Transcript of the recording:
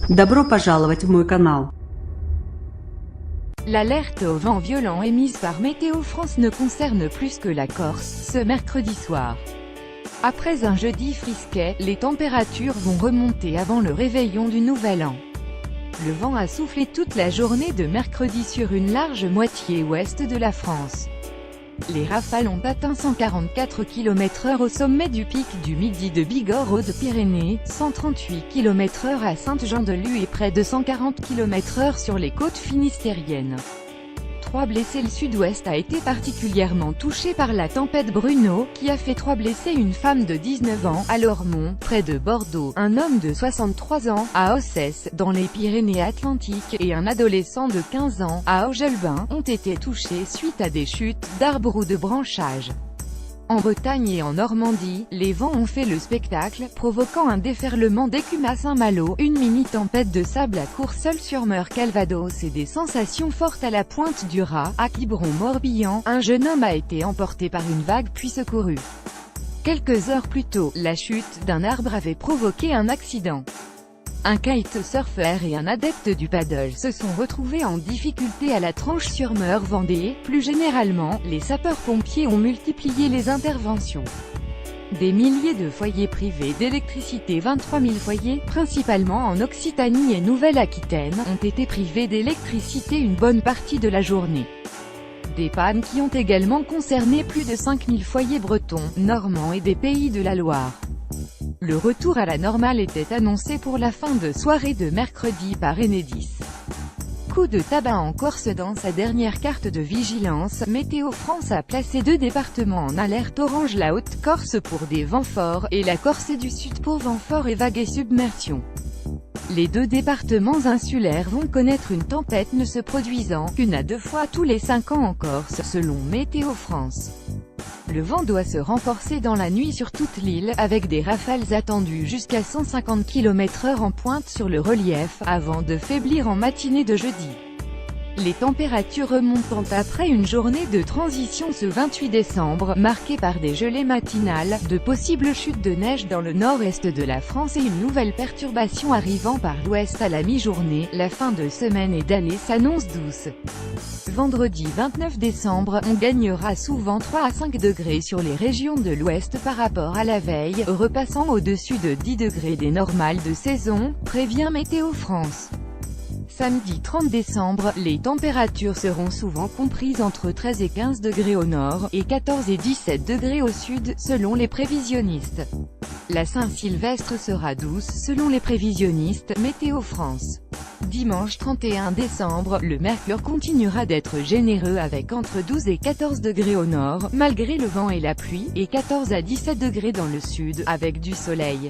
Добро пожаловать в мой канал. L'alerte au vent violent émise par Météo France ne concerne plus que la Corse, ce mercredi soir. Après un jeudi frisquet, les températures vont remonter avant le réveillon du Nouvel An. Le vent a soufflé toute la journée de mercredi sur une large moitié ouest de la France. Les rafales ont atteint 144 km/h au sommet du pic du Midi de Bigorre aux Pyrénées, 138 km/h à Saint-Jean-de-Luz et près de 140 km/h sur les côtes finistériennes. 3 blessés. Le sud-ouest a été particulièrement touché par la tempête Bruno, qui a fait 3 blessés: une femme de 19 ans, à Lormont, près de Bordeaux, un homme de 63 ans, à Ossès, dans les Pyrénées-Atlantiques, et un adolescent de 15 ans, à Augelbin, ont été touchés suite à des chutes d'arbres ou de branchages. En Bretagne et en Normandie, les vents ont fait le spectacle, provoquant un déferlement d'écume à Saint-Malo, une mini-tempête de sable à Courseulles-sur-Mer Calvados et des sensations fortes à la pointe du Raz, à Quiberon-Morbihan. Un jeune homme a été emporté par une vague puis secouru. Quelques heures plus tôt, la chute d'un arbre avait provoqué un accident. Un kitesurfer et un adepte du paddle se sont retrouvés en difficulté à la Tranche-sur-Mer Vendée. Plus généralement, les sapeurs-pompiers ont multiplié les interventions. Des milliers de foyers privés d'électricité, 23 000 foyers, principalement en Occitanie et Nouvelle-Aquitaine, ont été privés d'électricité une bonne partie de la journée. Des pannes qui ont également concerné plus de 5 000 foyers bretons, normands et des Pays de la Loire. Le retour à la normale était annoncé pour la fin de soirée de mercredi par Enedis. Coup de tabac en Corse. Dans sa dernière carte de vigilance, Météo France a placé 2 départements en alerte orange: la Haute-Corse pour des vents forts, et la Corse du Sud pour vents forts et vagues et submersion. Les 2 départements insulaires vont connaître une tempête ne se produisant qu'une à 2 fois tous les 5 ans en Corse, selon Météo France. Le vent doit se renforcer dans la nuit sur toute l'île, avec des rafales attendues jusqu'à 150 km/h en pointe sur le relief, avant de faiblir en matinée de jeudi. Les températures remontant après une journée de transition ce 28 décembre, marquée par des gelées matinales, de possibles chutes de neige dans le nord-est de la France et une nouvelle perturbation arrivant par l'ouest à la mi-journée. La fin de semaine et d'année s'annonce douce. Vendredi 29 décembre, on gagnera souvent 3 à 5 degrés sur les régions de l'ouest par rapport à la veille, repassant au-dessus de 10 degrés des normales de saison, prévient Météo France. Samedi 30 décembre, les températures seront souvent comprises entre 13 et 15 degrés au nord, et 14 et 17 degrés au sud, selon les prévisionnistes. La Saint-Sylvestre sera douce, selon les prévisionnistes, Météo France. Dimanche 31 décembre, le mercure continuera d'être généreux avec entre 12 et 14 degrés au nord, malgré le vent et la pluie, et 14 à 17 degrés dans le sud, avec du soleil.